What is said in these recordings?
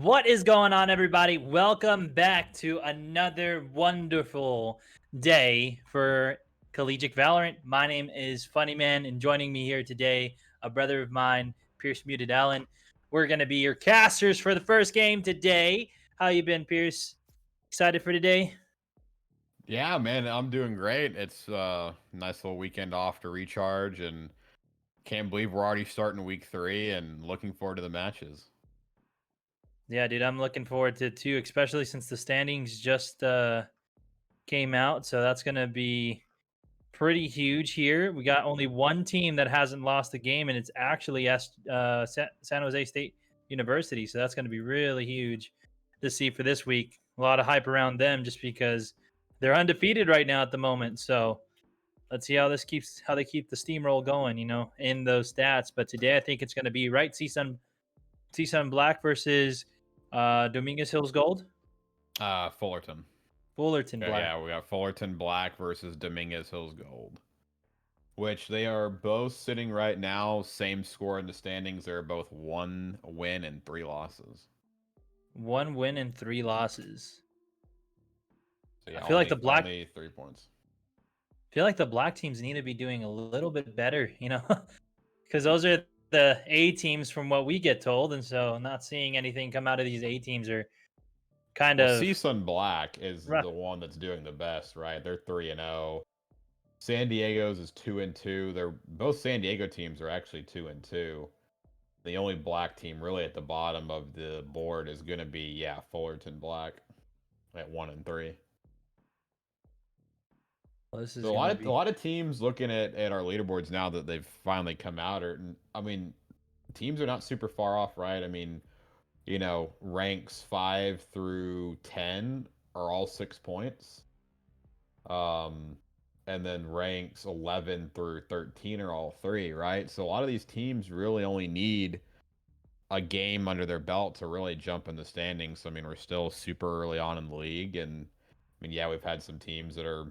What is going on, everybody? Welcome back to another wonderful day for Collegiate Valorant. My name is Funnyman, and joining me here today, a brother of mine, Pierce Muted Allen. We're going to be your casters for the first game today. How you been, Pierce? Excited for today? Yeah, man, I'm doing great. It's nice little weekend off to recharge and can't believe we're already starting week 3 and looking forward to the matches. Yeah, dude, I'm looking forward to it too, especially since the standings just came out. So that's going to be pretty huge here. We got only one team that hasn't lost a game, and it's actually San Jose State University. So that's going to be really huge to see for this week. A lot of hype around them just because they're undefeated right now at the moment. So let's see how they keep the steamroll going, in those stats. But today I think it's going to be right. CSUN Black versus Dominguez Hills Gold. Fullerton. Fullerton Yeah, Black. yeah, we got Fullerton Black versus Dominguez Hills Gold, which they are both sitting right now, same score in the standings. They're both 1 win and 3 losses. 1 win and 3 losses. So I yeah, feel like the black only 3 points. feel like the black teams need to be doing a little bit better, because those are the A teams from what we get told, and so not seeing anything come out of these A teams are kind Well, of CSUN Black is rough. the one that's doing the best, right? They're 3-0. San Diego's is 2-2. They're both San Diego teams are actually 2-2. The only black team really at the bottom of the board is going to be Fullerton Black at 1-3. Well, this is So a gonna lot of a be lot of teams looking at our leaderboards now that they've finally come out. I mean, teams are not super far off, right? I mean, ranks 5 through 10 are all 6 points. Um, and then ranks 11 through 13 are all three, right? So a lot of these teams really only need a game under their belt to really jump in the standings. I mean, we're still super early on in the league, and I mean, yeah, we've had some teams that are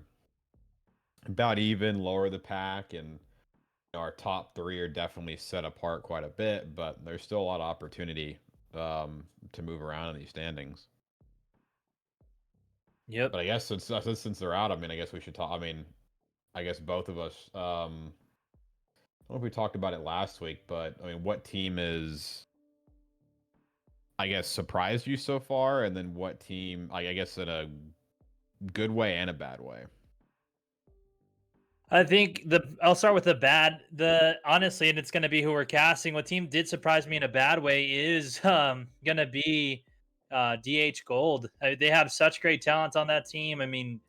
about even, lower the pack, and our top three are definitely set apart quite a bit, but there's still a lot of opportunity to move around in these standings. yep. But I guess since they're out, I mean, I guess we should talk. I mean, I guess both of us. I don't know if we talked about it last week, but I mean, what team is, I guess, surprised you so far, and then what team, I guess, in a good way and a bad way. I think I'll start with the bad. The honestly, and it's gonna be who we're casting. What team did surprise me in a bad way is gonna be DH Gold. They have such great talent on that team. I mean,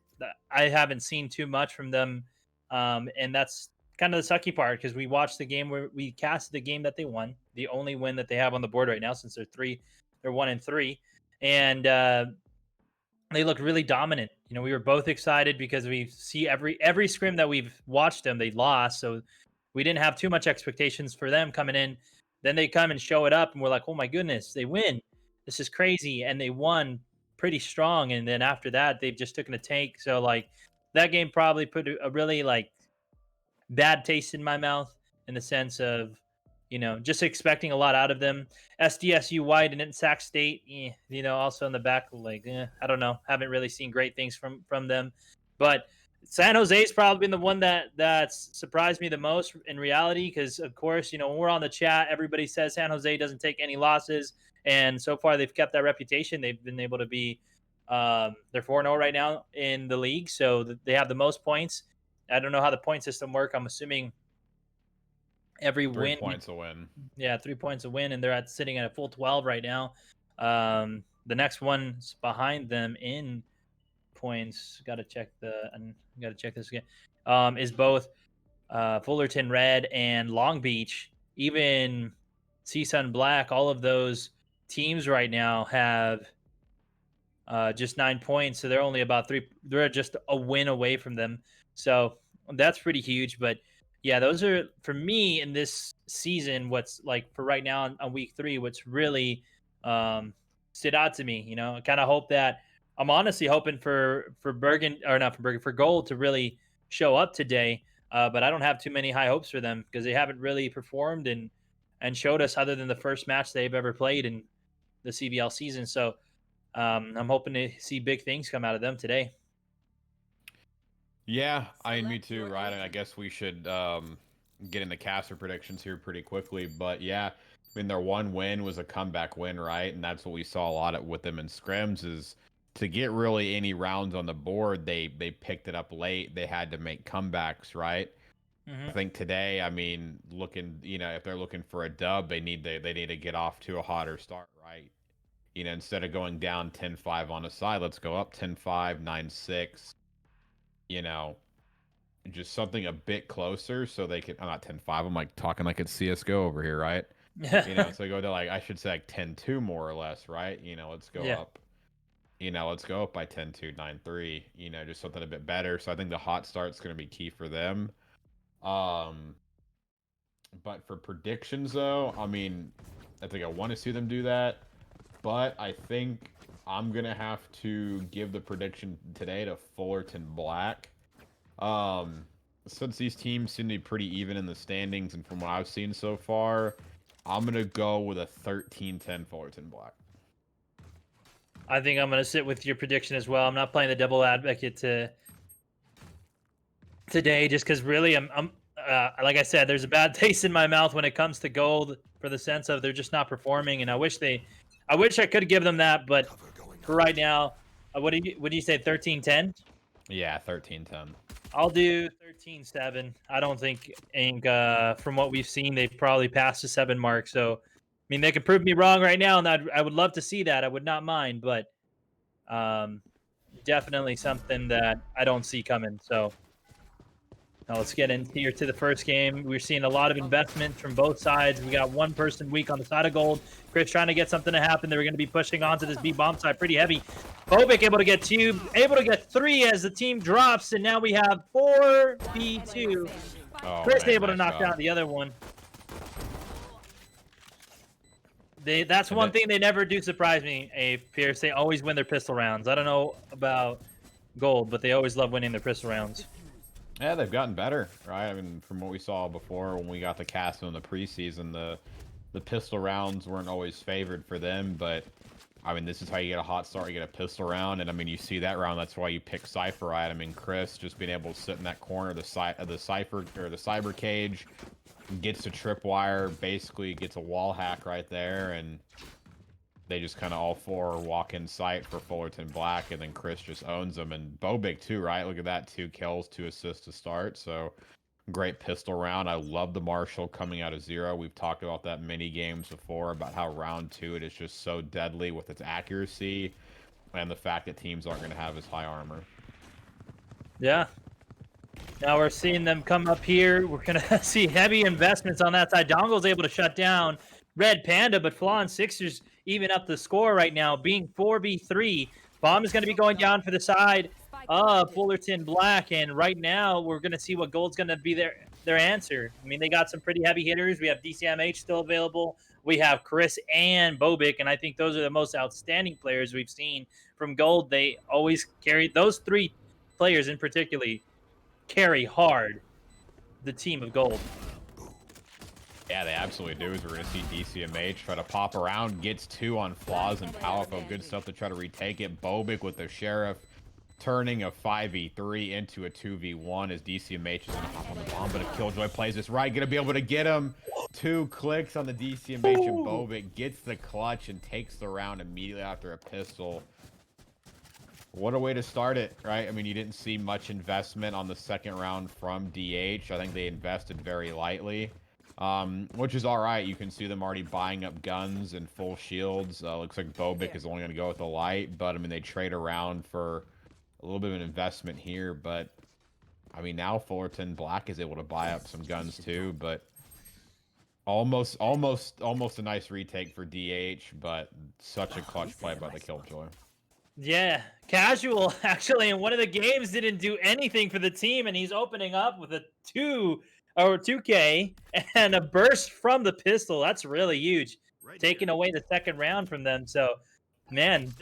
I haven't seen too much from them, and that's kind of the sucky part because we watched the game where we cast the game that they won, the only win that they have on the board right now since they're 1-3, and they looked really dominant. We were both excited because we see every scrim that we've watched them, they lost. So we didn't have too much expectations for them coming in. Then they come and show it up, and we're like, oh my goodness, they win. This is crazy. And they won pretty strong. And then after that, they've just taken a tank. So like that game probably put a really like bad taste in my mouth in the sense of, just expecting a lot out of them. SDSU White and Sac State, also in the back, like, I don't know. Haven't really seen great things from them. But San Jose's probably been the one that's surprised me the most in reality, because of course, when we're on the chat, everybody says San Jose doesn't take any losses, and so far they've kept that reputation. They've been able to be they're 4-0 right now in the league, so they have the most points. I don't know how the point system work. I'm assuming every Three win, points a win. yeah, 3 points a win, and they're sitting at a full 12 right now. The next one's behind them in points. Got to check this again. Is both Fullerton Red and Long Beach, even CSUN Black. All of those teams right now have just 9 points, so they're only about three. They're just a win away from them. So that's pretty huge. But yeah, those are for me in this season. What's like for right now on week 3? What's really stood out to me? I kind of hope that I'm honestly hoping for Bergen or not for Bergen for Gold to really show up today. But I don't have too many high hopes for them because they haven't really performed and showed us other than the first match they've ever played in the CVL season. So I'm hoping to see big things come out of them today. Yeah, I mean, me too, right? And I guess we should get into caster predictions here pretty quickly. But yeah, I mean, their one win was a comeback win, right? And that's what we saw a lot of with them in scrims is to get really any rounds on the board, they picked it up late. They had to make comebacks, right? I Hmm. think today, I mean, looking, if they're looking for a dub, they need to get off to a hotter start, right? Instead of going down 10-5 on a side, let's go up 10-5, 9-6, you know, just something a bit closer so they can. I'm not 10-5. I'm like talking like it's CS:GO over here, right? So go to like I should say like 10-2 more or less, right? Let's go Yeah. up. Let's go up by 10-2, 9-3. Just something a bit better. So I think the hot start's going to be key for them. Um, but for predictions though, I mean, I think I want to see them do that, but I think I'm gonna have to give the prediction today to Fullerton Black. Um, since these teams seem to be pretty even in the standings, and from what I've seen so far, I'm gonna go with a 13-10 Fullerton Black. I think I'm going to sit with your prediction as well. I'm not playing the double advocate today just because really I'm like I said, there's a bad taste in my mouth when it comes to gold for the sense of they're just not performing, and I wish I could give them that, but for right now, what do you say 13-10? Yeah, 13-10. I'll do 13-7. I don't think from what we've seen, they've probably passed the 7 mark. So, I mean, they could prove me wrong right now, and I would love to see that. I would not mind, but um, definitely something that I don't see coming. So, now let's get in here to the first game. We're seeing a lot of investment from both sides. We got one person weak on the side of gold. Chris trying to get something to happen. They're going to be pushing onto this B bomb side pretty heavy. Bobik able to get 2, able to get 3 as the team drops, and now we have 4v2. Oh Chris man, able to nice knock job. down the other one. That's And one then, thing they never do surprise me, Pierce. They always win their pistol rounds. I don't know about gold, but they always love winning their pistol rounds. yeah, they've gotten better, right? I mean, from what we saw before when we got the cast in the preseason, the pistol rounds weren't always favored for them, but I mean, this is how you get a hot start. You get a pistol round, and I mean, you see that round. That's why you pick Cypher, right? I mean, Chris just being able to sit in that corner of the Cypher or the Cyber cage, gets a tripwire, basically gets a wall hack right there, and they just kind of all four walk in sight for Fullerton Black, and then Chris just owns them. And Bobik too, right? Look at that, 2 kills, 2 assists to start. So great pistol round. I love the Marshall coming out of 0. We've talked about that many games before about how round 2 it is just so deadly with its accuracy and the fact that teams aren't going to have as high armor. Yeah. Now we're seeing them come up here. We're going to see heavy investments on that side. Dongle's able to shut down Red Panda, but Flaw and Sixers even up the score right now, being 4v3. Bomb is going to be going down for the side of Fullerton Black, and right now we're going to see what gold's going to be their answer. I mean, they got some pretty heavy hitters. We have DCMH still available. We have Chris and Bobik, and I think those are the most outstanding players we've seen from gold. They always carry those 3 players in particular carry hard the team of gold. Yeah, they absolutely do. As we're going to see DCMH try to pop around, gets 2 on Flaws and powerful. Good stuff to try to retake it. Bobik with the Sheriff turning a 5v3 into a 2v1 as DCMH is going to hop on the bomb, but if Killjoy plays this right, going to be able to get him. 2 clicks on the DCMH, and Bobik gets the clutch and takes the round immediately after a pistol. What a way to start it, right? I mean, you didn't see much investment on the second round from DH. I think they invested very lightly, which is all right. You can see them already buying up guns and full shields. Looks like Bobik is only going to go with the light, but I mean, they trade around for a little bit of an investment here. But I mean, now Fullerton Black is able to buy up some guns too, but almost a nice retake for DH, but such a clutch play by the Killjoy. Yeah, Casual actually in one of the games didn't do anything for the team, and he's opening up with a 2K and a burst from the pistol. That's really huge, taking away the second round from them. So, man,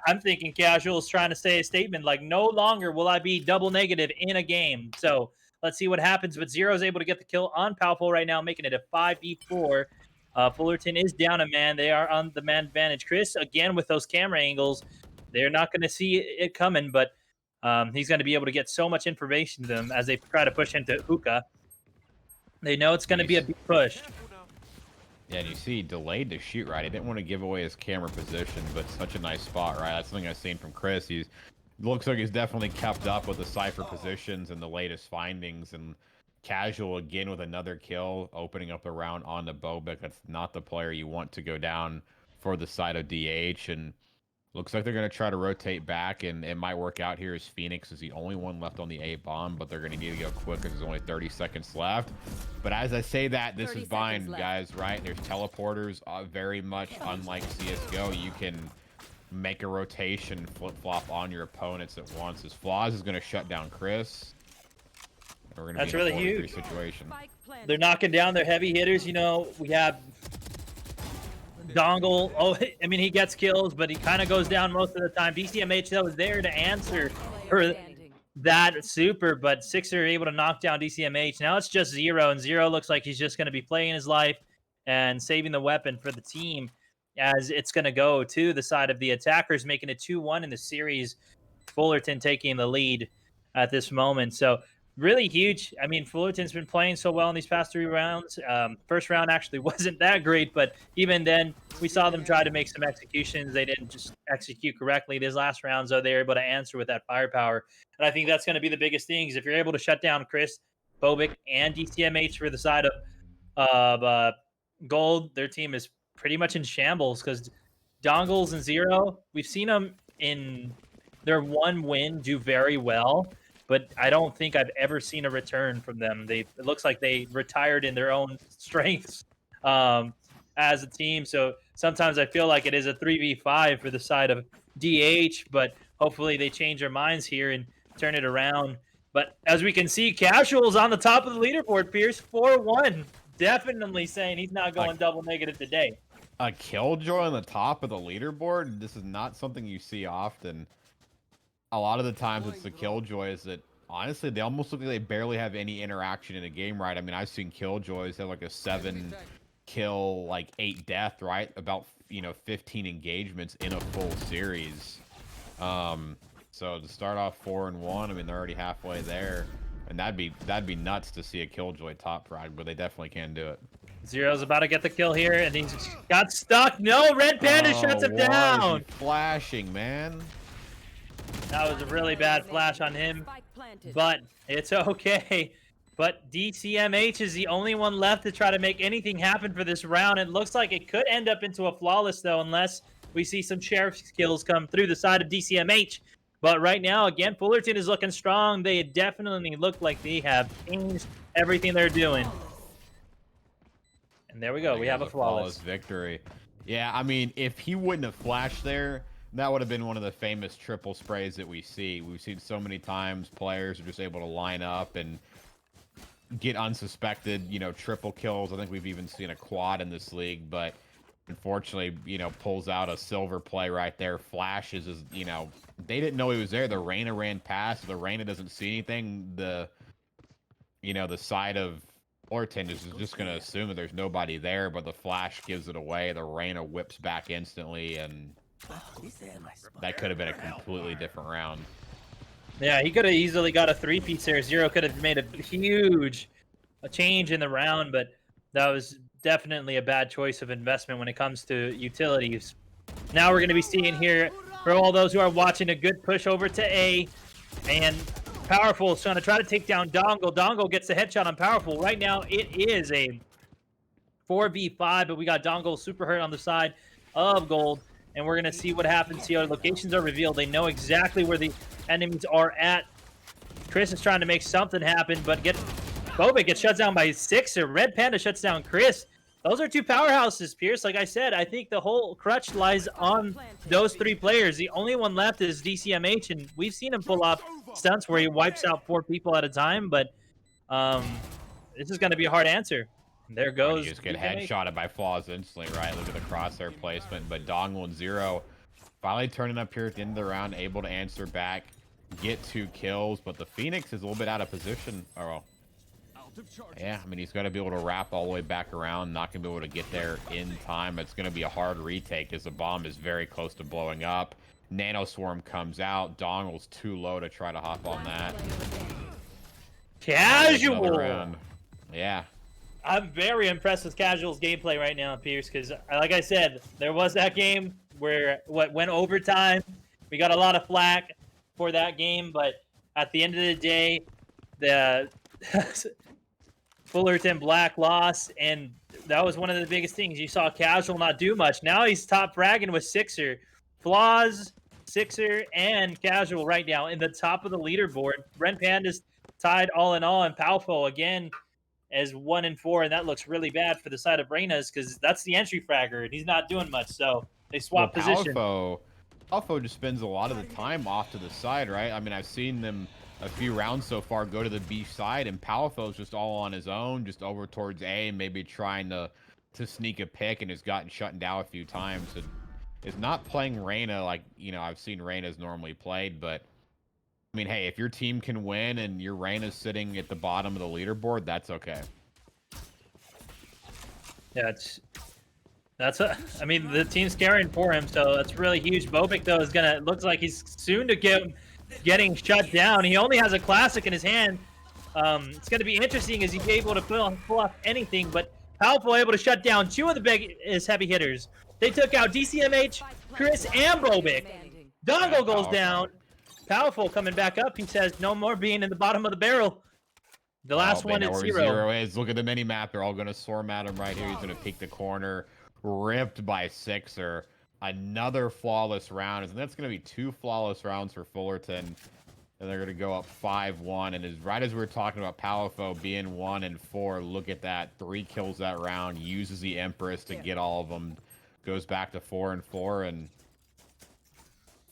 I'm thinking Casual is trying to say a statement like, no longer will I be double negative in a game. So let's see what happens. But Zero's able to get the kill on Powerful right now, making it a 5v4. Fullerton is down a man. They are on the man advantage. Chris, again, with those camera angles, they're not going to see it coming, but he's going to be able to get so much information to them as they try to push into Hookah. They know it's going to be a big push. Yeah, and you see delayed to shoot, right? He didn't want to give away his camera position, but such a nice spot, right? That's something I've seen from Chris. He's looks like he's definitely kept up with the Cypher positions and the latest findings. And Casual again with another kill, opening up the round on the Bobik. That's not the player you want to go down for the side of DH. And looks like they're going to try to rotate back, and it might work out here as Phoenix is the only one left on the A bomb, but they're going to need to go quick because there's only 30 seconds left. But as I say that, this is bind, guys, right? There's teleporters, very much unlike CSGO. You can make a rotation, flip-flop on your opponents at once. As Flaws is going to shut down Chris. We're going to That's be in really a huge. Situation. They're knocking down their heavy hitters. You know, we have Dongle. Oh, I mean, he gets kills, but he kind of goes down most of the time. DCMH, though, is there to answer for that super, but Sixer are able to knock down DCMH. Now it's just Zero, and Zero looks like he's just going to be playing his life and saving the weapon for the team as it's going to go to the side of the attackers, making it 2-1 in the series. Fullerton taking the lead at this moment. So really huge. I mean, Fullerton's been playing so well in these past 3 rounds. First round actually wasn't that great, but even then, we saw them try to make some executions. They didn't just execute correctly. These last rounds, though, they were able to answer with that firepower. And I think that's going to be the biggest thing is if you're able to shut down Chris, Bobik, and DCMH for the side of Gold, their team is pretty much in shambles because Dongles and Zero, we've seen them in their one win do very well, but I don't think I've ever seen a return from them. It looks like they retired in their own strengths as a team. So sometimes I feel like it is a 3v5 for the side of DH, but hopefully they change their minds here and turn it around. But as we can see, Casual's on the top of the leaderboard, Pierce, 4-1. Definitely saying he's not going double negative today. A Killjoy on the top of the leaderboard? This is not something you see often. A lot of the times it's the Killjoys that, honestly, they almost look like they barely have any interaction in a game, right? I mean, I've seen Killjoys have like a 7 kill, like 8 death, right? About, 15 engagements in a full series. So to start off 4-1, I mean, they're already halfway there. And that'd be nuts to see a Killjoy top frag, but they definitely can do it. Zero's about to get the kill here, and he's got stuck. No, Red Panda shuts him down. Is he flashing, man? That was a really bad flash on him, but it's okay. But DCMH is the only one left to try to make anything happen for this round. It looks like it could end up into a flawless, though, unless we see some sheriff's kills come through the side of DCMH. But right now, again, Fullerton is looking strong. They definitely look like they have changed everything they're doing. And there we go. We have a flawless victory. Yeah, I mean, if he wouldn't have flashed there, that would have been one of the famous triple sprays that we see. We've seen so many times players are just able to line up and get unsuspected, triple kills. I think we've even seen a quad in this league, but unfortunately, pulls out a silver play right there. Flashes is, they didn't know he was there. The Reyna ran past. The Reyna doesn't see anything. The side of Fullerton is just going to assume that there's nobody there, but the flash gives it away. The Reyna whips back instantly, and that could have been a completely different round. Yeah, he could have easily got a 3-piece there. Zero could have made a huge change in the round, but that was definitely a bad choice of investment when it comes to utilities. Now we're going to be seeing here, for all those who are watching, a good push over to A, and Powerful is trying to take down Dongle. Dongle gets the headshot on Powerful. Right now, it is a 4v5, but we got Dongle super hurt on the side of Gold, and we're going to see what happens here. Locations are revealed. They know exactly where the enemies are at. Chris is trying to make something happen, but Bobik gets shut down by Sixer. Red Panda shuts down Chris. Those are 2 powerhouses, Pierce. Like I said, I think the whole crutch lies on those 3 players. The only one left is DCMH, and we've seen him pull off stunts where he wipes out 4 people at a time, but this is going to be a hard answer. And there goes. You just get headshotted by Flaws instantly, right? Look at the crosshair placement, but Dongle and Zero finally turning up here at the end of the round, able to answer back, get 2 kills, but the Phoenix is a little bit out of position. Oh, well. Yeah, I mean, he's got to be able to wrap all the way back around, not going to be able to get there in time. It's going to be a hard retake as the bomb is very close to blowing up. Nano Swarm comes out. Dongle's too low to try to hop on that. Another Casual! round. Yeah. I'm very impressed with Casual's gameplay right now, Pierce, because like I said, there was that game where went overtime. We got a lot of flack for that game, but at the end of the day, the Fullerton Black loss, and that was one of the biggest things. You saw Casual not do much. Now he's top fragging with Sixer. Flaws, Sixer, and Casual right now in the top of the leaderboard. Ren Panda's tied all in all, and Palfo again as 1 and 4, and that looks really bad for the side of Brainas because that's the entry fragger, and he's not doing much. So they swap position. Palfo just spends a lot of the time off to the side, right? I mean, I've seen them a few rounds so far go to the B side, and Palfo's just all on his own, just over towards A, maybe trying to sneak a pick, and has gotten shut down a few times. And is not playing Reyna like, you know, I've seen Reyna's normally played, but I mean, hey, if your team can win and your Reyna's sitting at the bottom of the leaderboard, that's okay. Yeah, I mean, the team's caring for him, so that's really huge. Bobik, though, looks like he's soon to getting shut down. He only has a classic in his hand. It's going to be interesting as he's able to pull off anything, but Palfo able to shut down 2 of the biggest heavy hitters. They took out DCMH, Chris, and Bobik. Dongle goes down. Palfo coming back up. He says, no more being in the bottom of the barrel. The last one is Zero. Look at the mini map. They're all going to swarm at him right here. He's going to peek the corner. Ripped by Sixer. Another flawless round. And that's going to be 2 flawless rounds for Fullerton. And they're going to go up 5-1. And right as we were talking about Palafo being 1 and 4, look at that. 3 kills that round. Uses the Empress to get all of them. Goes back to 4 and 4. And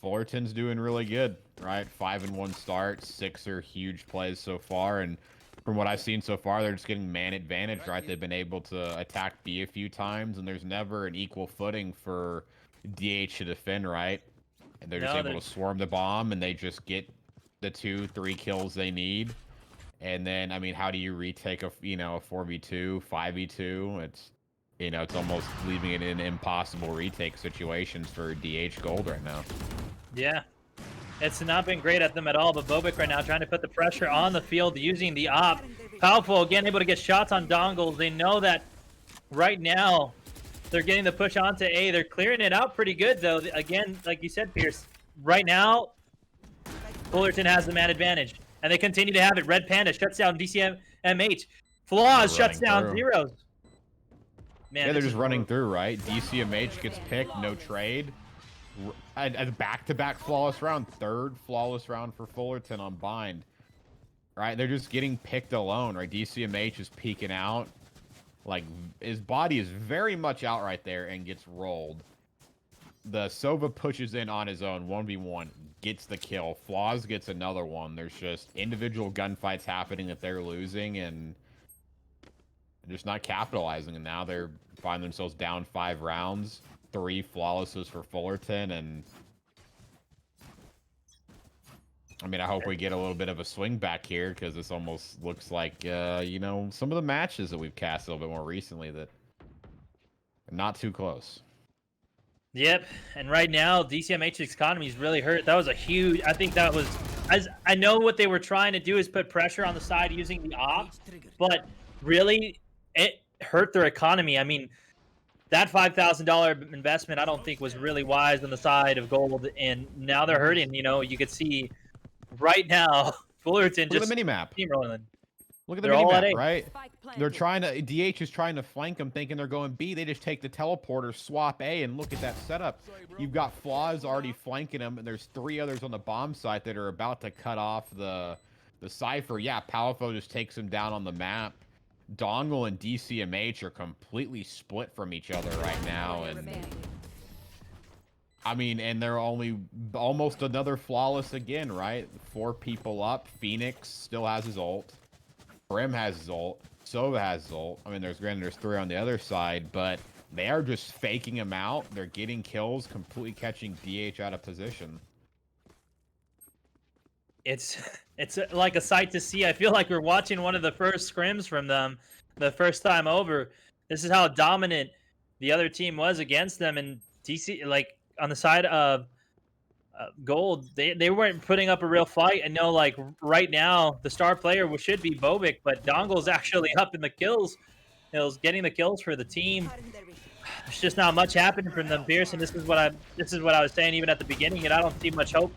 Fullerton's doing really good, right? 5-1 start. Sixer, huge plays so far. And from what I've seen so far, they're just getting man advantage, right? They've been able to attack B a few times, and there's never an equal footing for DH to defend, right? And they're just able to swarm the bomb, and they just get the 2-3 kills they need. And then, I mean, how do you retake a 4v2, 5v2? It's almost leaving it in impossible retake situations for DH Gold right now. Yeah. It's not been great at them at all, but Bobik right now trying to put the pressure on the field using the op. Palfo again able to get shots on Dongles. They know that right now they're getting the push onto A. They're clearing it out pretty good, though. Again, like you said, Pierce, right now, Fullerton has the man advantage, and they continue to have it. Red Panda shuts down DCMH. Flaws shuts down Zeros. Man, yeah, they're just running through, right? DCMH gets picked, no trade. A back-to-back flawless round, 3rd flawless round for Fullerton on bind. Right, they're just getting picked alone, right? DCMH is peeking out. Like, his body is very much out right there and gets rolled. The Sova pushes in on his own, 1v1, gets the kill. Flaws gets another one. There's just individual gunfights happening that they're losing and just not capitalizing. And now they're finding themselves down 5 rounds. 3 flawlesses for Fullerton, and I mean, I hope we get a little bit of a swing back here, because this almost looks like, some of the matches that we've cast a little bit more recently that are not too close. Yep, and right now, DCMH's economy is really hurt. That was a huge, I think that was, I know what they were trying to do is put pressure on the side using the op, but really, it hurt their economy. I mean, that $5,000 investment, I don't think was really wise on the side of Gold, and now they're hurting. You could see right now Fullerton Look at the mini map. Steamrolling. Look at the mini map, right? They're trying to. DH is trying to flank them, thinking they're going B. They just take the teleporter, swap A, and look at that setup. You've got Flaws already flanking them, and there's 3 others on the bomb site that are about to cut off the cipher. Yeah, Palafo just takes them down on the map. Dongle and DCMH are completely split from each other right now, and I mean, and they're only almost another flawless again, right? 4 people up. Phoenix still has his ult. Brim has his ult. Sova has his ult. I mean, there's 3 on the other side, but they are just faking him out. They're getting kills, completely catching DH out of position. It's it's like a sight to see. I feel like we're watching one of the first scrims from them, the first time over. This is how dominant the other team was against them, and DC like on the side of Gold, they weren't putting up a real fight. And no, like right now, the star player should be Bobik, but Dongle's actually up in the kills. Hills getting the kills for the team. There's just not much happening from them, Pearson. This is what I was saying even at the beginning, and I don't see much hope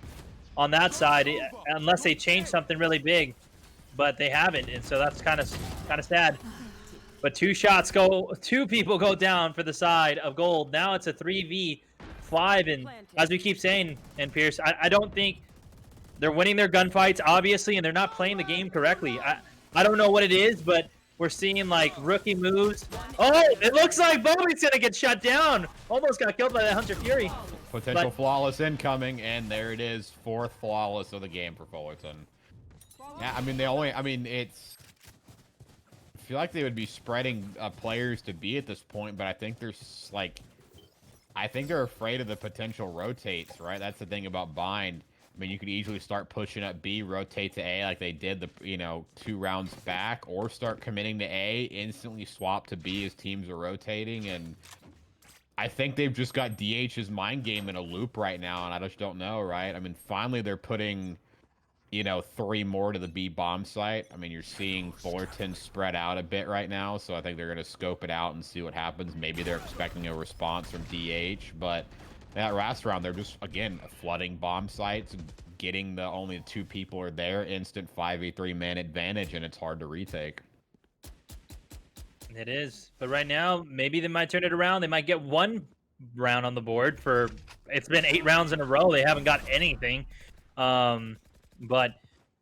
on that side unless they change something really big. But they haven't, and so that's kind of sad. But two people go down for the side of Gold. Now it's a 3v5, and as we keep saying, and Pierce, I don't think they're winning their gunfights, obviously, and they're not playing the game correctly. I don't know what it is, but we're seeing like rookie moves. Oh, it looks like Bobby's gonna get shut down. Almost got killed by that Hunter Fury. Potential flawless incoming, and there it is, 4th flawless of the game for Fullerton. Yeah, I mean, it's... I feel like they would be spreading players to B at this point, but I think there's, like... I think they're afraid of the potential rotates, right? That's the thing about Bind. I mean, you could easily start pushing up B, rotate to A like they did the 2 rounds back, or start committing to A, instantly swap to B as teams are rotating, and I think they've just got DH's mind game in a loop right now, and I just don't know, right? I mean, finally they're putting, 3 more to the B bomb site. I mean, you're seeing Fullerton spread out a bit right now, so I think they're going to scope it out and see what happens. Maybe they're expecting a response from DH, but that last round, they're just, again, flooding bomb sites and getting only 2 people are there, instant 5v3 man advantage, and it's hard to retake. It is. But right now, maybe they might turn it around. They might get 1 round on the board for... It's been 8 rounds in a row. They haven't got anything. But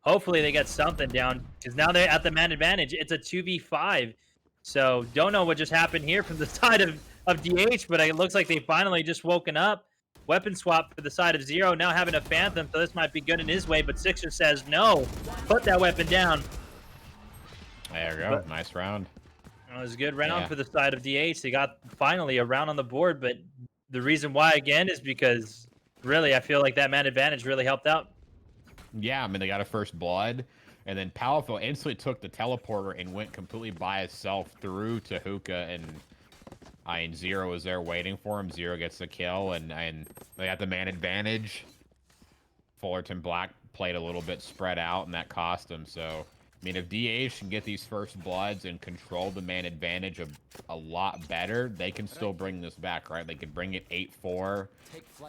hopefully they get something down, because now they're at the man advantage. It's a 2v5. So don't know what just happened here from the side of DH, but it looks like they finally just woken up. Weapon swap for the side of Zero, now having a Phantom, so this might be good in his way, but Sixer says no. Put that weapon down. There we go. Nice round. It was a good round for the side of DH. They got finally a round on the board, but the reason why, again, is because really I feel like that man advantage really helped out. Yeah, I mean, they got a first blood, and then Powerful instantly took the teleporter and went completely by himself through to Hookah, and I mean, Zero was there waiting for him. Zero gets the kill, and they got the man advantage. Fullerton Black played a little bit spread out, and that cost him, so... I mean, if DH can get these first bloods and control the man advantage a lot better, they can still bring this back, right? They could bring it 8-4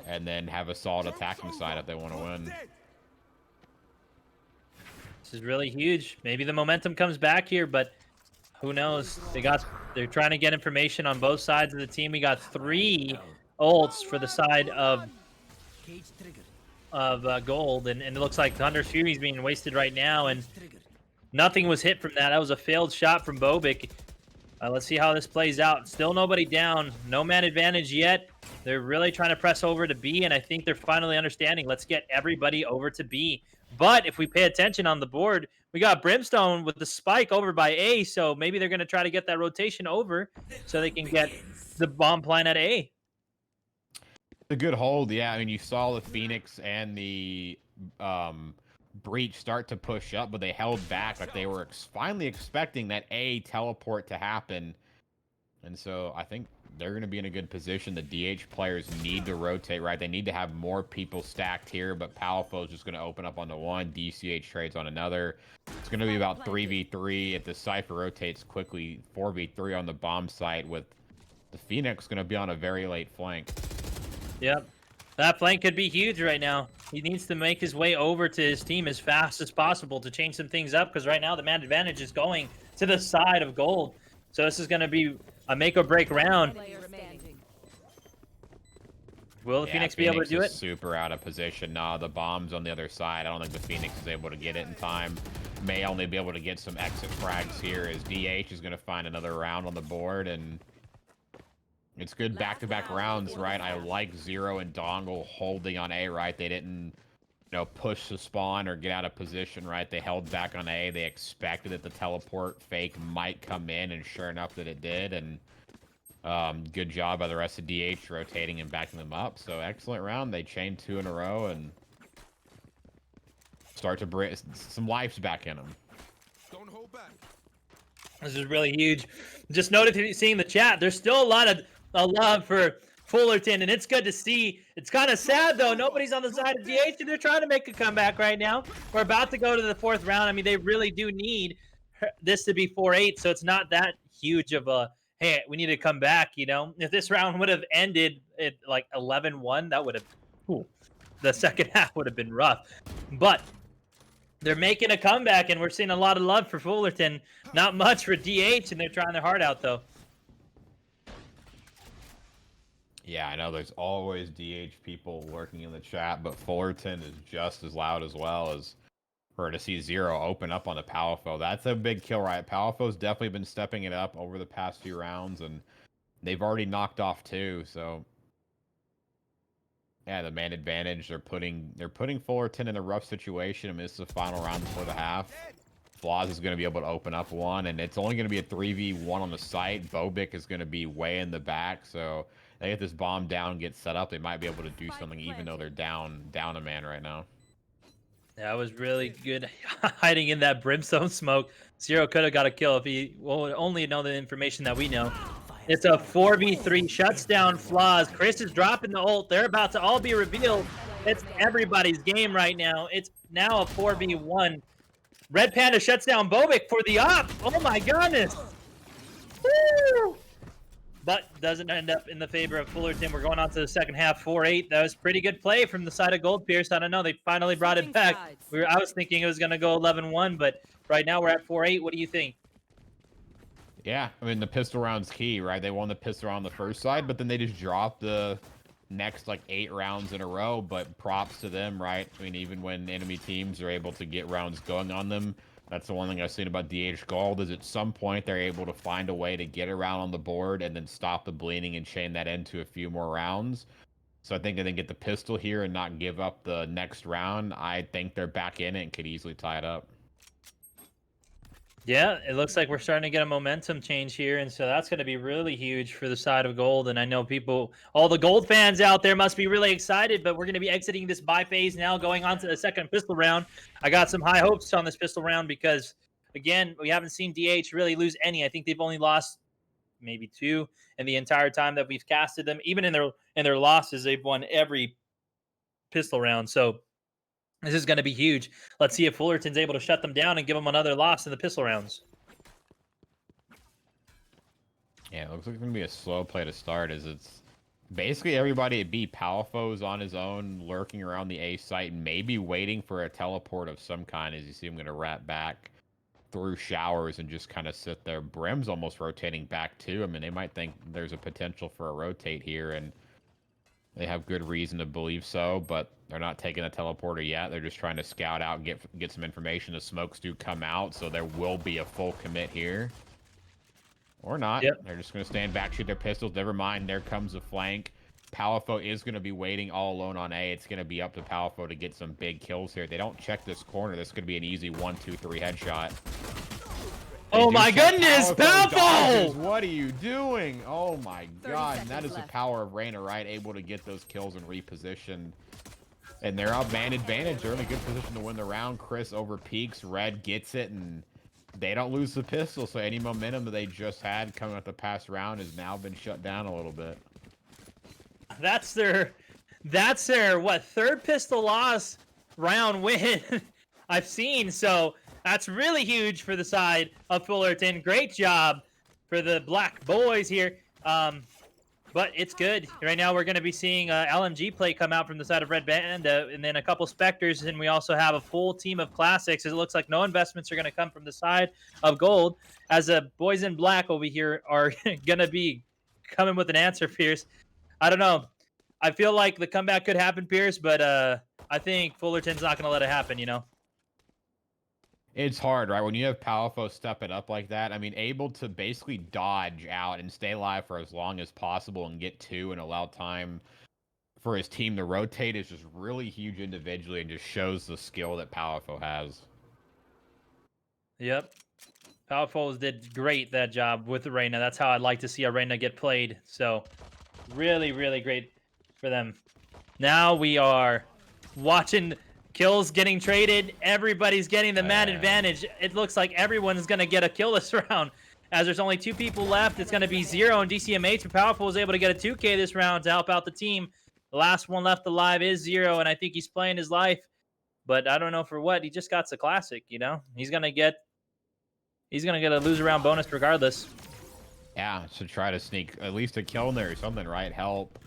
and then have a solid attacking side if they want to win. This is really huge. Maybe the momentum comes back here, but who knows? They're trying to get information on both sides of the team. We got 3 ults for the side of Gold, and it looks like Thunder Fury's being wasted right now, and nothing was hit from that. That was a failed shot from Bobik. Let's see how this plays out. Still nobody down. No man advantage yet. They're really trying to press over to B, and I think they're finally understanding. Let's get everybody over to B. But if we pay attention on the board, we got Brimstone with the spike over by A, so maybe they're going to try to get that rotation over so they can get the bomb plan at A. A good hold, yeah. I mean, you saw the Phoenix and the... Breach start to push up, but they held back like they were finally expecting that A teleport to happen. And so I think they're going to be in a good position. The DH players need to rotate, right? They need to have more people stacked here, but Powerful is just going to open up onto one. DCH trades on another. It's going to be about 3v3. If the Cypher rotates quickly, 4v3 on the bomb site, with the Phoenix going to be on a very late flank. Yep. That flank could be huge right now. He needs to make his way over to his team as fast as possible to change some things up, because right now the man advantage is going to the side of Gold. So this is going to be a make or break round. Will the Phoenix be able to do it? Super out of position. Nah, the bomb's on the other side. I don't think the Phoenix is able to get it in time. May only be able to get some exit frags here, as DH is going to find another round on the board, and it's good back-to-back rounds, right? I like Zero and Dongle holding on A, right? They didn't, push the spawn or get out of position, right? They held back on A. They expected that the teleport fake might come in, and sure enough that it did. And good job by the rest of DH rotating and backing them up. So excellent round. They chained 2 in a row, and start to bring some lives back in them. Don't hold back. This is really huge. Just noted seeing the chat. There's still a lot of love for Fullerton, and it's good to see. It's kind of sad though. Nobody's on the side of DH, and they're trying to make a comeback right now. We're about to go to the 4th round. I mean, they really do need this to be 4-8, so it's not that huge of a hey, we need to come back. You know, if this round would have ended at like 11-1, that would have the second half would have been rough. But they're making a comeback, and we're seeing a lot of love for Fullerton. Not much for DH, and they're trying their heart out, though. Yeah, I know there's always DH people lurking in the chat, but Fullerton is just as loud as well as for to see Zero open up on the Palafo. That's a big kill, right? Palafo's definitely been stepping it up over the past few rounds, and they've already knocked off 2, so yeah, the man advantage. They're putting Fullerton in a rough situation. I mean, this is the final round before the half. Flaws is going to be able to open up one, and it's only going to be a 3v1 on the site. Bobic is going to be way in the back, so they get this bomb down, get set up. They might be able to do something, even though they're down a man right now. That was really good hiding in that brimstone smoke. Zero could have got a kill if he would only know the information that we know. It's a 4v3, shuts down Flaws. Chris is dropping the ult. They're about to all be revealed. It's everybody's game right now. It's now a 4v1. Red Panda shuts down Bobic for the op. Oh my goodness. Woo! But doesn't end up in the favor of Fullerton. We're going on to the second half, 4-8. That was pretty good play from the side of Gold Pierce. I don't know. They finally brought it back. I was thinking it was going to go 11-1, but right now we're at 4-8. What do you think? Yeah, I mean, the pistol round's key, right? They won the pistol round on the first side, but then they just dropped the next, like, 8 rounds in a row. But props to them, right? I mean, even when enemy teams are able to get rounds going on them, that's the one thing I've seen about DH Gold is at some point they're able to find a way to get around on the board and then stop the bleeding and chain that into a few more rounds. So I think if they get the pistol here and not give up the next round, I think they're back in it and could easily tie it up. Yeah, it looks like we're starting to get a momentum change here, and so that's going to be really huge for the side of Gold. And I know all the Gold fans out there must be really excited, but we're going to be exiting this bye phase now, going on to the second pistol round. I got some high hopes on this pistol round because, again, we haven't seen DH really lose any. I think they've only lost maybe 2 in the entire time that we've casted them. Even in their losses, they've won every pistol round. So this is going to be huge. Let's see if Fullerton's able to shut them down and give them another loss in the pistol rounds. Yeah, it looks like it's going to be a slow play to start as it's basically everybody at B. Palafo's on his own, lurking around the A site, maybe waiting for a teleport of some kind as you see him going to wrap back through showers and just kind of sit there. Brim's almost rotating back too. I mean, they might think there's a potential for a rotate here, and they have good reason to believe so, but they're not taking a teleporter yet. They're just trying to scout out and get some information. The smokes do come out, so there will be a full commit here. Or not. Yep. They're just going to stand back, shoot their pistols. Never mind, there comes a flank. Palafo is going to be waiting all alone on A. It's going to be up to Palafo to get some big kills here. They don't check this corner. This could be an easy 1, 2, 3 headshot. Oh my goodness, Palafo! What are you doing? Oh my god, and that is the power of Reyna, right? Able to get those kills and reposition. And they're up man advantage. They're in a good position to win the round. Chris over peaks. Red gets it, and they don't lose the pistol. So any momentum that they just had coming out the past round has now been shut down a little bit. That's their what, 3rd pistol loss round win I've seen. So that's really huge for the side of Fullerton. Great job for the Black Boys here. But it's good. Right now we're going to be seeing LMG play come out from the side of Red Panda, and then a couple Spectres, and we also have a full team of Classics. It looks like no investments are going to come from the side of Gold, as the boys in black over here are going to be coming with an answer, Pierce. I don't know. I feel like the comeback could happen, Pierce, but I think Fullerton's not going to let it happen, you know? It's hard, right? When you have Palafo stepping up like that, I mean, able to basically dodge out and stay alive for as long as possible and get 2 and allow time for his team to rotate is just really huge individually and just shows the skill that Palafo has. Yep. Palafo did great that job with Reyna. That's how I'd like to see a Reyna get played. So really, really great for them. Now we are watching Kills getting traded. Everybody's getting the man Uh, advantage. It looks like everyone's going to get a kill this round. As there's only 2 people left, it's going to be Zero and DCMH. But Powerful was able to get a 2K this round to help out the team. The last one left alive is Zero, and I think he's playing his life. But I don't know for what. He just got the classic, you know? He's gonna get a lose around bonus regardless. yeah, should try to sneak at least a kill in there or something, right? Help,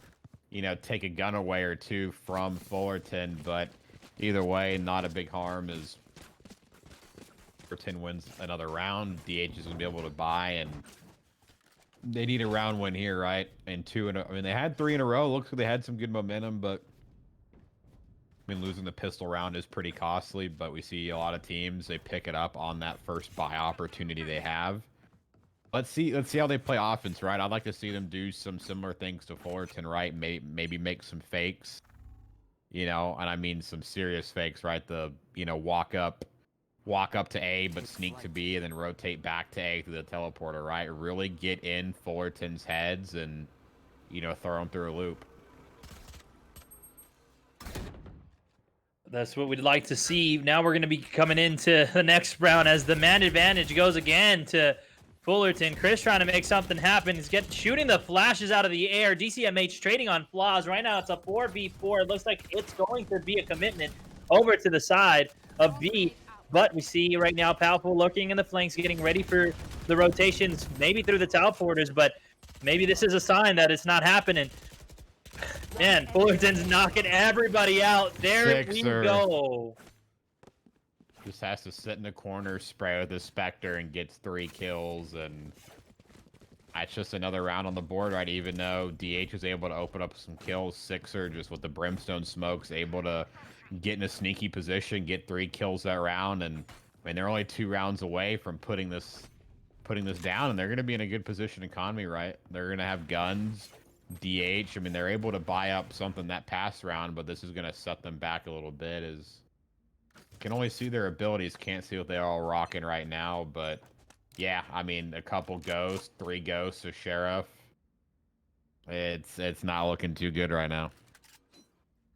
take a gun away or two from Fullerton, but either way, not a big harm as Fullerton wins another round. DH is going to be able to buy, and they need a round win here, right? And I mean, they had 3 in a row. Looks like they had some good momentum, but I mean, losing the pistol round is pretty costly, but we see a lot of teams, they pick it up on that first buy opportunity they have. Let's see how they play offense, right? I'd like to see them do some similar things to Fullerton, right? Maybe make some fakes, and I mean some serious fakes, right? The, walk up to A but sneak to B and then rotate back to A through the teleporter, right? Really get in Fullerton's heads and, throw them through a loop. That's what we'd like to see. Now we're going to be coming into the next round as the man advantage goes again to Fullerton. Chris trying to make something happen. He's shooting the flashes out of the air. DCMH trading on flaws. Right now it's a 4v4. It looks like it's going to be a commitment over to the side of B. But we see right now Powerful lurking in the flanks, getting ready for the rotations, maybe through the teleporters, but maybe this is a sign that it's not happening. Man, Fullerton's knocking everybody out. There we go. Just has to sit in the corner, spray with the Spectre, and gets 3 kills, and that's just another round on the board, right? Even though DH was able to open up some kills, Sixer, just with the Brimstone smokes, able to get in a sneaky position, get 3 kills that round, and I mean, they're only 2 rounds away from putting this down, and they're going to be in a good position economy, right? They're going to have guns. DH, I mean, they're able to buy up something that past round, but this is going to set them back a little bit. Can only see their abilities, can't see what they're all rocking right now, but yeah, I mean, a couple ghosts, 3 ghosts, a sheriff. It's not looking too good right now.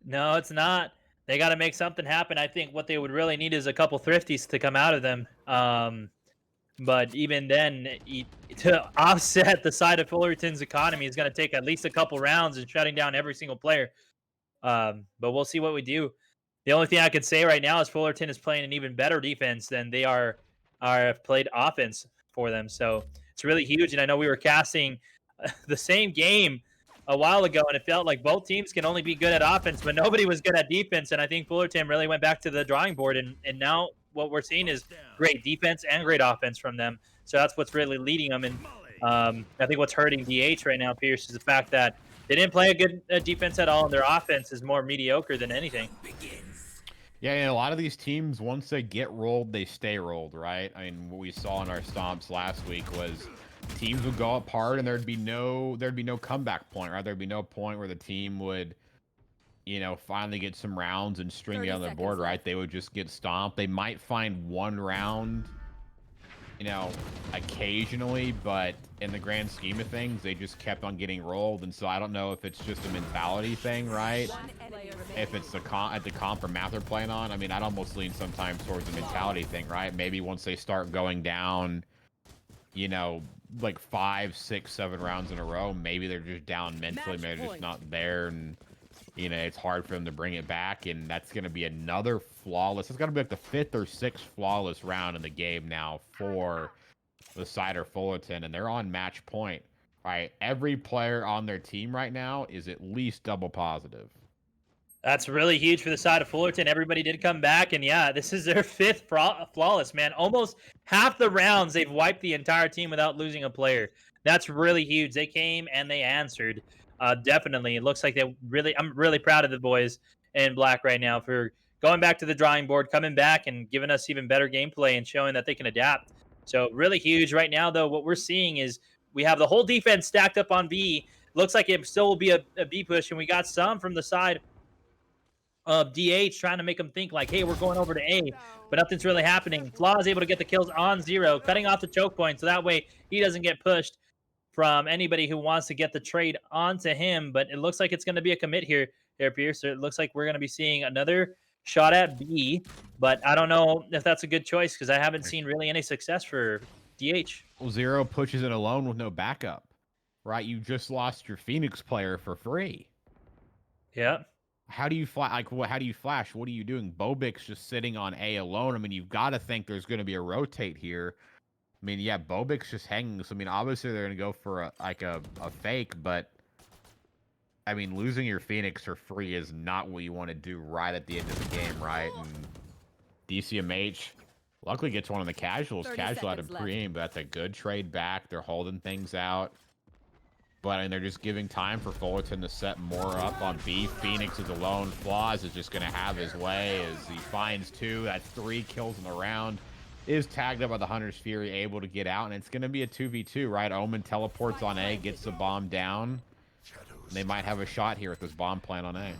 No, it's not. They got to make something happen. I think what they would really need is a couple thrifties to come out of them. But even then, to offset the side of Fullerton's economy is going to take at least a couple rounds and shutting down every single player. But we'll see what we do. The only thing I could say right now is Fullerton is playing an even better defense than they are played offense for them. So it's really huge. And I know we were casting the same game a while ago, and it felt like both teams can only be good at offense, but nobody was good at defense. And I think Fullerton really went back to the drawing board, and now what we're seeing is great defense and great offense from them. So that's what's really leading them. And I think what's hurting DH right now, Pierce, is the fact that they didn't play a good defense at all, and their offense is more mediocre than anything. Yeah, and a lot of these teams, once they get rolled, they stay rolled, right? I mean, what we saw in our stomps last week was teams would go up hard, and there'd be no comeback point, right? There'd be no point where the team would, finally get some rounds and string it on the board, right? They would just get stomped. They might find one round, occasionally, but in the grand scheme of things, they just kept on getting rolled. And so I don't know if it's just a mentality thing, right? If it's the comp or map they're playing on. I mean, I'd almost lean sometimes towards the mentality thing, right? Maybe once they start going down, like 5, 6, 7 rounds in a row, maybe they're just down mentally, maybe they're just not there, and it's hard for them to bring it back, and that's going to be another flawless. It's going to be like the 5th or 6th flawless round in the game now for the Cider Fullerton, and they're on match point, right? Every player on their team right now is at least double positive. That's really huge for the side of Fullerton. Everybody did come back, and yeah, this is their 5th flawless, man. Almost half the rounds, they've wiped the entire team without losing a player. That's really huge. They came and they answered. Definitely. It looks like I'm really proud of the boys in black right now for going back to the drawing board, coming back and giving us even better gameplay and showing that they can adapt. So really huge right now, though. What we're seeing is we have the whole defense stacked up on B. Looks like it still will be a B push, and we got some from the side of DH trying to make them think like, hey, we're going over to A, but nothing's really happening. Flaw is able to get the kills on Zero, cutting off the choke point, so that way he doesn't get pushed from anybody who wants to get the trade onto him. But it looks like it's going to be a commit here, Pierce. So it looks like we're going to be seeing another shot at B, but I don't know if that's a good choice because I haven't seen really any success for DH. Well, Zero pushes it alone with no backup, right? You just lost your Phoenix player for free. Yeah. How do you flash? Like, how do you flash? What are you doing? Bobik's just sitting on A alone. I mean, you've got to think there's going to be a rotate here. I mean, yeah, Bobik's just hanging. So, I mean, obviously they're going to go for a fake, but I mean, losing your Phoenix for free is not what you want to do right at the end of the game, right? And DCMH luckily gets one of the casuals. Casual out of pre-aim, but that's a good trade back. They're holding things out. But I mean, they're just giving time for Fullerton to set more up on B. Phoenix is alone. Flaws is just going to have his way as he finds 2. That's 3 kills in the round. Is tagged up by the Hunter's Fury, able to get out. And it's going to be a 2v2, right? Omen teleports on A, gets the bomb down. And they might have a shot here with this bomb plant on A.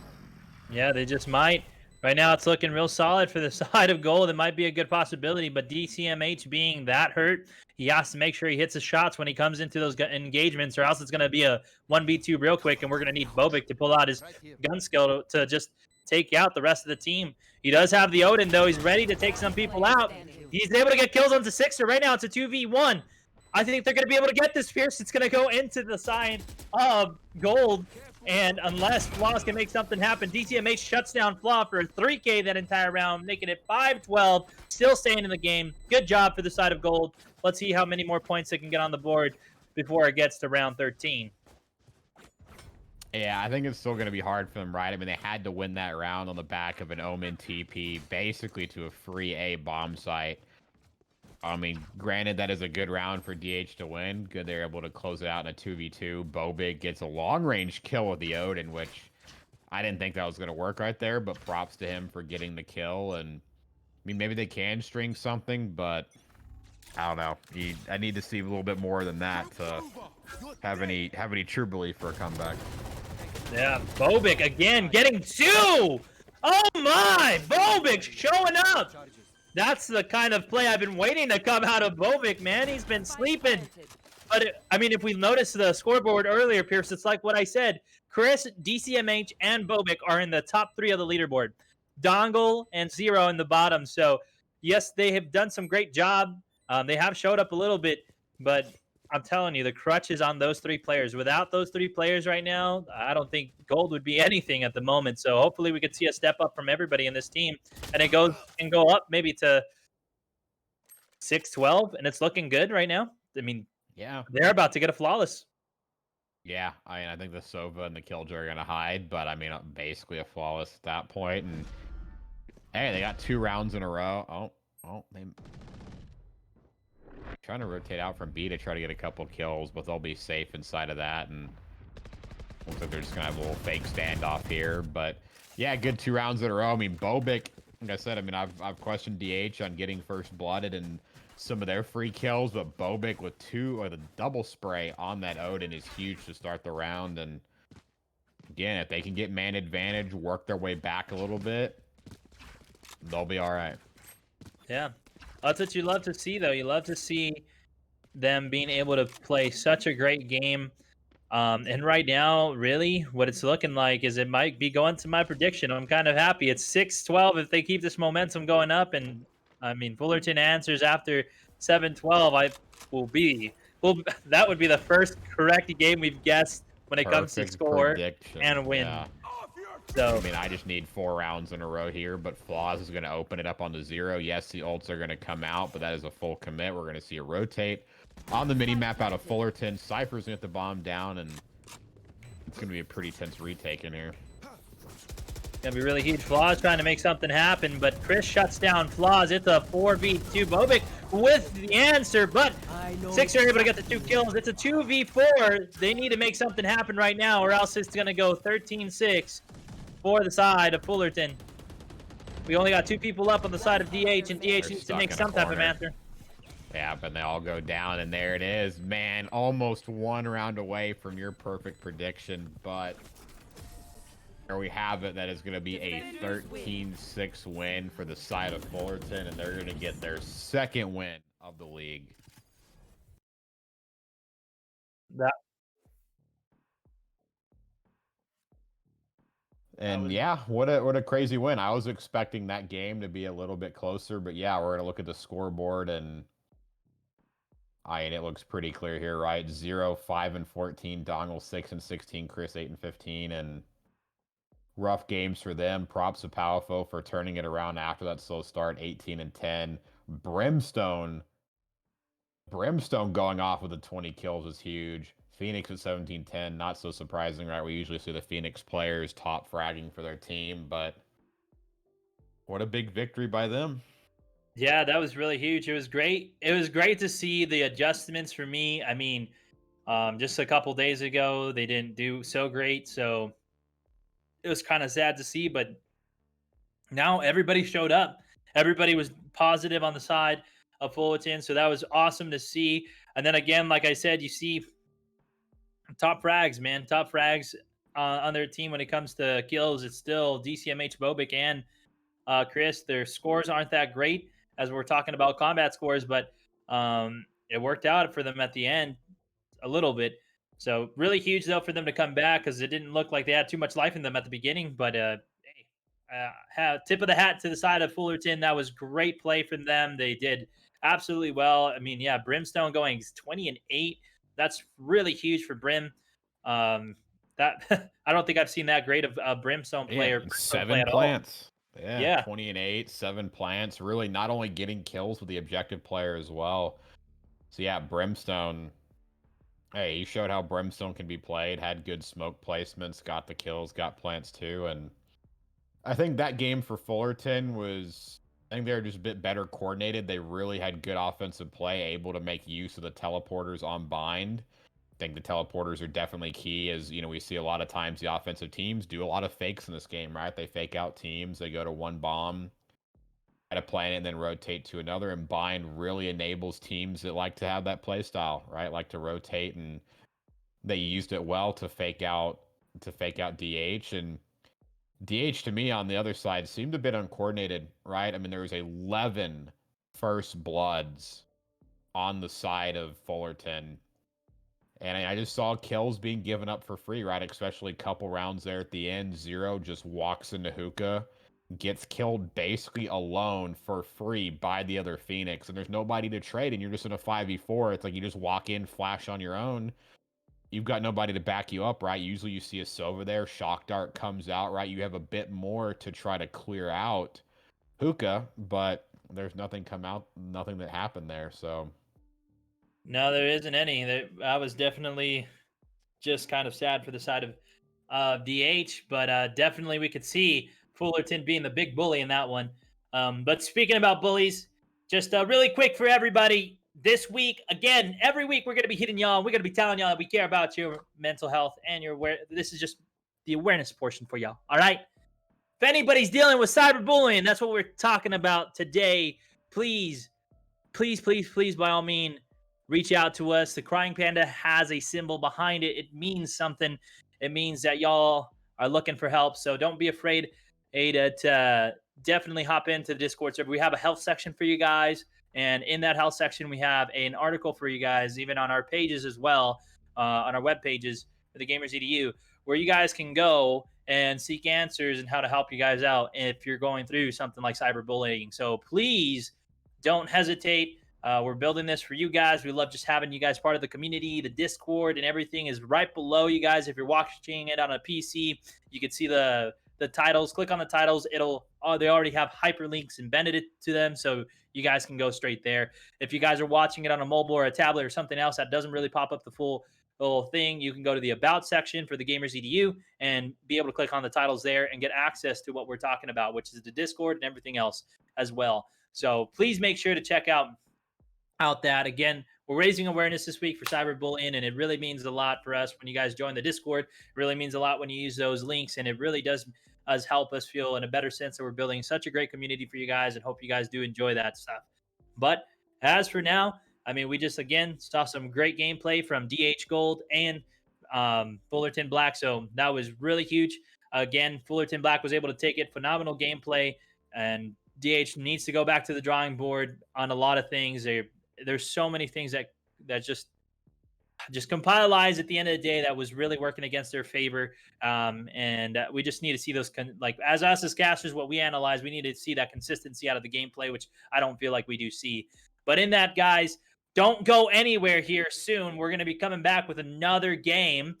Yeah, they just might. Right now, it's looking real solid for the side of gold. It might be a good possibility, but DCMH being that hurt, he has to make sure he hits his shots when he comes into those engagements, or else it's going to be a 1v2 real quick, and we're going to need Bobik to pull out his gun skill to just take out the rest of the team. He does have the Odin, though. He's ready to take some people out. He's able to get kills onto Sixer. Right now, it's a 2v1. I think they're going to be able to get this Pierce. It's going to go into the side of gold. And unless Flaws can make something happen, DCMH shuts down Flaw for a 3K that entire round, making it 5-12, still staying in the game. Good job for the side of gold. Let's see how many more points they can get on the board before it gets to round 13. Yeah, I think it's still going to be hard for them, right? I mean, they had to win that round on the back of an Omen TP, basically to a free A bomb site. I mean, granted, that is a good round for DH to win. Good, they're able to close it out in a 2v2. Bobik gets a long-range kill with the Odin, which I didn't think that was going to work right there, but props to him for getting the kill. And, I mean, maybe they can string something, but I don't know. I need to see a little bit more than that to have any true belief for a comeback. Yeah, Bobik again getting 2! Oh my! Bobik showing up! That's the kind of play I've been waiting to come out of Bobik, man. He's been sleeping. But, I mean, if we noticed the scoreboard earlier, Pierce, it's like what I said. Chris, DCMH, and Bobik are in the top 3 of the leaderboard. Dongle and Zero in the bottom. So, yes, they have done some great job. They have showed up a little bit, but I'm telling you, the crutch is on those 3 players. Without those 3 players right now, I don't think gold would be anything at the moment. So hopefully we could see a step up from everybody in this team, and it can go up maybe to 6-12, and it's looking good right now. I mean, Yeah. they're about to get a flawless. Yeah, I mean, I think the Sova and the Killjoy are going to hide, but I mean, basically a flawless at that point. And hey, they got 2 rounds in a row. They trying to rotate out from B to try to get a couple kills, but they'll be safe inside of that. And looks like they're just gonna have a little fake standoff here. But yeah, good 2 rounds in a row. I mean, Bobik, like I said, I mean, I've questioned DH on getting first blooded and some of their free kills, but Bobik with 2 or the double spray on that Odin is huge to start the round. And again, if they can get man advantage, work their way back a little bit, they'll be all right. Yeah. That's what you love to see, though. You love to see them being able to play such a great game. And right now, really, what it's looking like is it might be going to my prediction. I'm kind of happy. It's 6-12 if they keep this momentum going up. And, I mean, Fullerton answers after 7-12. Well, that would be the first correct game we've guessed when it comes to Perfect score prediction. and win. Yeah. So, I mean, I just need 4 rounds in a row here, but Flaws is going to open it up on the 0. Yes, the ults are going to come out, but that is a full commit. We're going to see a rotate on the mini-map out of Fullerton. Cypher's going to get the bomb down, and it's going to be a pretty tense retake in here. Gonna be really huge. Flaws trying to make something happen, but Chris shuts down Flaws. It's a 4v2. Bobik with the answer, but Six are able to get the 2 kills. It's a 2v4. They need to make something happen right now, or else it's gonna go 13-6 for the side of Fullerton. We only got 2 people up on the side of DH, and DH needs to make some type of answer. Yeah, but they all go down, and there it is. Man, almost 1 round away from your perfect prediction, but there we have it. That is going to be a 13-6 win for the side of Fullerton, and they're going to get their 2nd win of the league. That And was yeah, what a crazy win. I was expecting that game to be a little bit closer, but yeah, we're gonna look at the scoreboard and it looks pretty clear here, right? 0, 5, and 14, Dongle 6 and 16, Chris 8 and 15, and rough games for them. Props to Palafo for turning it around after that slow start, 18 and 10. Brimstone, Brimstone going off with the 20 kills was huge. Phoenix at 17-10, not so surprising, right? We usually see the Phoenix players top fragging for their team, but what a big victory by them. yeah, that was really huge. It was great. It was great to see the adjustments for me. I mean, just a couple days ago, they didn't do so great, so it was kind of sad to see. But now everybody showed up. Everybody was positive on the side of Fullerton, so that was awesome to see. And then again, like I said, you see top frags, man, top frags on their team when it comes to kills. It's still DCMH Bobic and Chris. Their scores aren't that great as we're talking about combat scores, but it worked out for them at the end a little bit. So really huge though for them to come back because it didn't look like they had too much life in them at the beginning. But hey, tip of the hat to the side of Fullerton. That was great play from them. They did absolutely well. I mean, yeah, Brimstone going 20-8. That's really huge for Brim. That I don't think I've seen that great of a Brimstone play Yeah, or and Brimstone play 7 at all. plants. Yeah, Yeah. 20 and 8, 7 plants. Really not only getting kills with the objective player as well. So yeah, Brimstone. Hey, he showed how Brimstone can be played, had good smoke placements, got the kills, got plants too. And I think that game for Fullerton was, I think they were just a bit better coordinated. They really had good offensive play, able to make use of the teleporters on bind. I think the teleporters are definitely key, as we see a lot of times the offensive teams do a lot of fakes in this game, right? They fake out teams, they go to one bomb at a planet and then rotate to another, and bind really enables teams that like to have that play style, right? Like to rotate, and they used it well to fake out DH. And DH to me on the other side seemed a bit uncoordinated, right? I mean, there was 11 first bloods on the side of Fullerton, and I just saw kills being given up for free, right? Especially a couple rounds there at the end. Zero just walks into hookah, gets killed basically alone for free by the other Phoenix, and there's nobody to trade, and you're just in a 5v4. It's like you just walk in, flash on your own. You've got nobody to back you up, right? Usually you see a Sova there, Shock Dart comes out, right? You have a bit more to try to clear out hookah, but there's nothing that happened there. So No, there isn't any. I was definitely just kind of sad for the side of DH, but definitely we could see Fullerton being the big bully in that one. But speaking about bullies, just really quick for everybody this week, again, every week we're going to be hitting y'all. We're going to be telling y'all that we care about your mental health and your aware. This is just the awareness portion for y'all. All right. If anybody's dealing with cyberbullying, that's what we're talking about today. Please please, by all means, reach out to us. The Crying Panda has a symbol behind it. It means something. It means that y'all are looking for help. So don't be afraid, Ada, to definitely hop into the Discord server. We have a health section for you guys. And in that health section, we have an article for you guys, even on our pages as well, on our web pages for the Gamers EDU, where you guys can go and seek answers and how to help you guys out if you're going through something like cyberbullying. So please don't hesitate. We're building this for you guys. We love just having you guys part of the community. The Discord and everything is right below you guys. If you're watching it on a PC, you can see the titles. Click on the titles. They already have hyperlinks embedded to them, so you guys can go straight there. If you guys are watching it on a mobile or a tablet or something else that doesn't really pop up the full little thing, you can go to the About section for the Gamers EDU and be able to click on the titles there and get access to what we're talking about, which is the Discord and everything else as well. So please make sure to check out that. Again, we're raising awareness this week for cyberbullying, and it really means a lot for us when you guys join the Discord. It really means a lot when you use those links, and it really does help us feel in a better sense that we're building such a great community for you guys, and hope you guys do enjoy that stuff. But as for now, I mean, we just again saw some great gameplay from DH Gold and Fullerton Black, so that was really huge. Again, Fullerton Black was able to take it. Phenomenal gameplay, and DH needs to go back to the drawing board on a lot of things. There's so many things that just just compile lies at the end of the day that was really working against their favor. And we just need to see those, like, as us as casters, what we analyze, we need to see that consistency out of the gameplay, which I don't feel like we do see. But in that, guys, don't go anywhere here soon. We're going to be coming back with another game,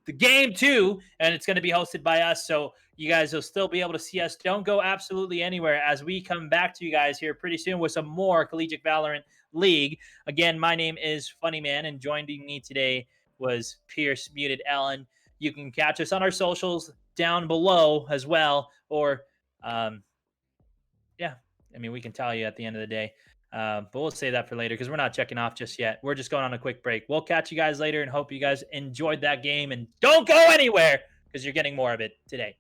the game two, and it's going to be hosted by us. So you guys will still be able to see us. Don't go absolutely anywhere as we come back to you guys here pretty soon with some more Collegiate Valorant League. Again, my name is Funny Man, and joining me today was Pierce Muted Ellen. You can catch us on our socials down below as well, or yeah, I mean, we can tell you at the end of the day. But we'll say that for later because we're not checking off just yet. We're just going on a quick break. We'll catch you guys later and hope you guys enjoyed that game and don't go anywhere because you're getting more of it today.